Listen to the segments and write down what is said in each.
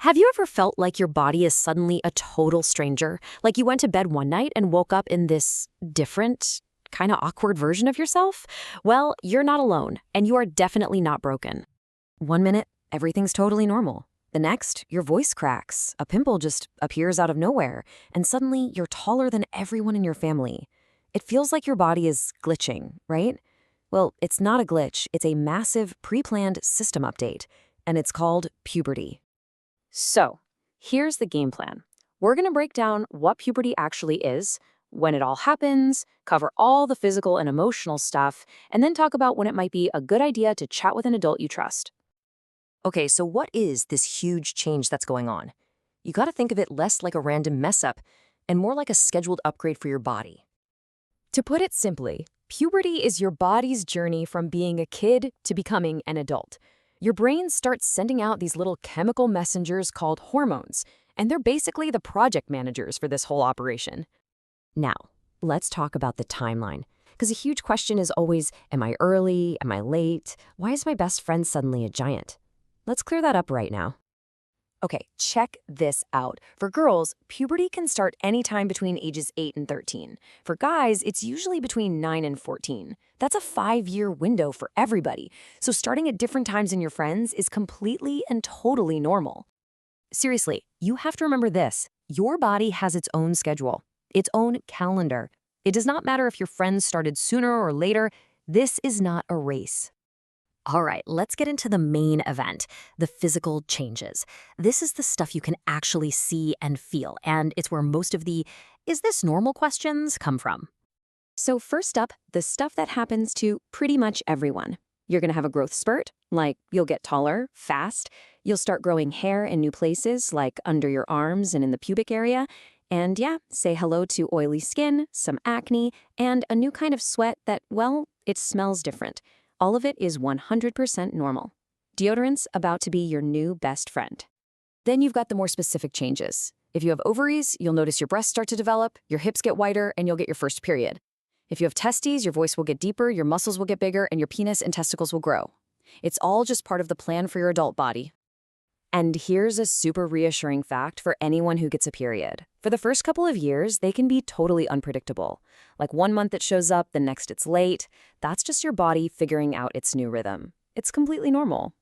Have you ever felt like your body is suddenly a total stranger? Like you went to bed one night and woke up in this different, kind of awkward version of yourself? Well, you're not alone, and you are definitely not broken. One minute, everything's totally normal. The next, your voice cracks, a pimple just appears out of nowhere, and suddenly you're taller than everyone in your family. It feels like your body is glitching, right? Well, it's not a glitch, it's a massive, pre-planned system update, and it's called puberty. So, here's the game plan. We're going to break down what puberty actually is, when it all happens, cover all the physical and emotional stuff, and then talk about when it might be a good idea to chat with an adult you trust. Okay, so what is this huge change that's going on? You gotta think of it less like a random mess up and more like a scheduled upgrade for your body. To put it simply, puberty is your body's journey from being a kid to becoming an adult. Your brain starts sending out these little chemical messengers called hormones, and they're basically the project managers for this whole operation. Now, let's talk about the timeline. Because a huge question is always, am I early? Am I late? Why is my best friend suddenly a giant? Let's clear that up right now. Okay, check this out. For girls, puberty can start anytime between ages 8 and 13. For guys, it's usually between 9 and 14. That's a 5-year window for everybody. So starting at different times in your friends is completely and totally normal. Seriously, you have to remember this. Your body has its own schedule, its own calendar. It does not matter if your friends started sooner or later. This is not a race. All right, let's get into the main event, the physical changes. This is the stuff you can actually see and feel, and it's where most of the "is this normal" questions come from. So first up, the stuff that happens to pretty much everyone. You're going to have a growth spurt, like you'll get taller, fast. You'll start growing hair in new places, like under your arms and in the pubic area. And yeah, say hello to oily skin, some acne, and a new kind of sweat that, well, it smells different. All of it is 100% normal. Deodorant's about to be your new best friend. Then you've got the more specific changes. If you have ovaries, you'll notice your breasts start to develop, your hips get wider, and you'll get your first period. If you have testes, your voice will get deeper, your muscles will get bigger, and your penis and testicles will grow. It's all just part of the plan for your adult body. And here's a super reassuring fact for anyone who gets a period. For the first couple of years, they can be totally unpredictable. Like 1 month it shows up, the next it's late. That's just your body figuring out its new rhythm. It's completely normal.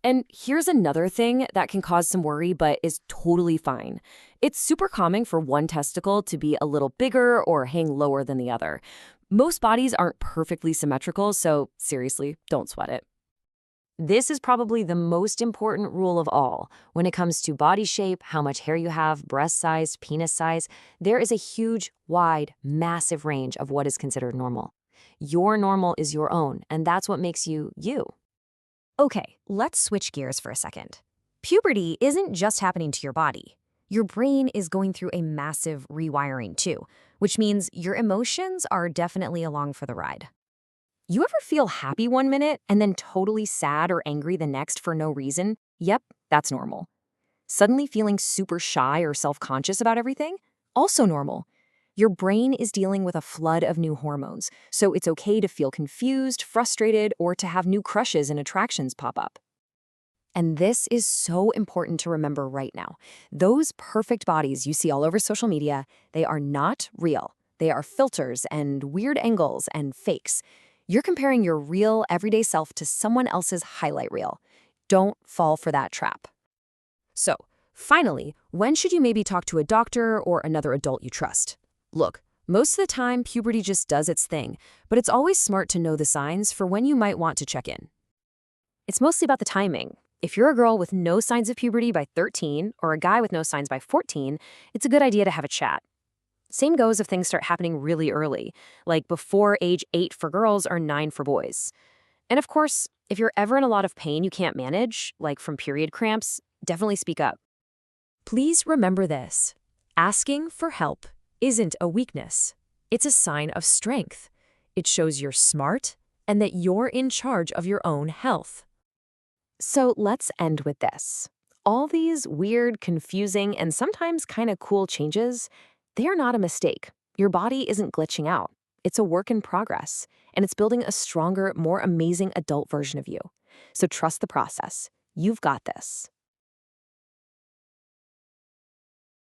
And here's another thing that can cause some worry but is totally fine. It's super common for one testicle to be a little bigger or hang lower than the other. Most bodies aren't perfectly symmetrical, so seriously, don't sweat it. This is probably the most important rule of all. When it comes to body shape, how much hair you have, breast size, penis size, there is a huge, wide, massive range of what is considered normal. Your normal is your own, and that's what makes you, you. Okay, let's switch gears for a second. Puberty isn't just happening to your body. Your brain is going through a massive rewiring too, which means your emotions are definitely along for the ride. You ever feel happy one minute and then totally sad or angry the next for no reason? Yep, that's normal. Suddenly feeling super shy or self-conscious about everything? Also normal. Your brain is dealing with a flood of new hormones, so it's okay to feel confused, frustrated, or to have new crushes and attractions pop up. And this is so important to remember right now. Those perfect bodies you see all over social media, they are not real. They are filters and weird angles and fakes. You're comparing your real, everyday self to someone else's highlight reel. Don't fall for that trap. So, finally, when should you maybe talk to a doctor or another adult you trust? Look, most of the time, puberty just does its thing, but it's always smart to know the signs for when you might want to check in. It's mostly about the timing. If you're a girl with no signs of puberty by 13 or a guy with no signs by 14, it's a good idea to have a chat. Same goes if things start happening really early, like before age 8 for girls or 9 for boys. And of course, if you're ever in a lot of pain you can't manage, like from period cramps, definitely speak up. Please remember this. Asking for help isn't a weakness. It's a sign of strength. It shows you're smart and that you're in charge of your own health. So let's end with this. All these weird, confusing, and sometimes kind of cool changes, they are not a mistake. Your body isn't glitching out. It's a work in progress, and it's building a stronger, more amazing adult version of you. So trust the process. You've got this.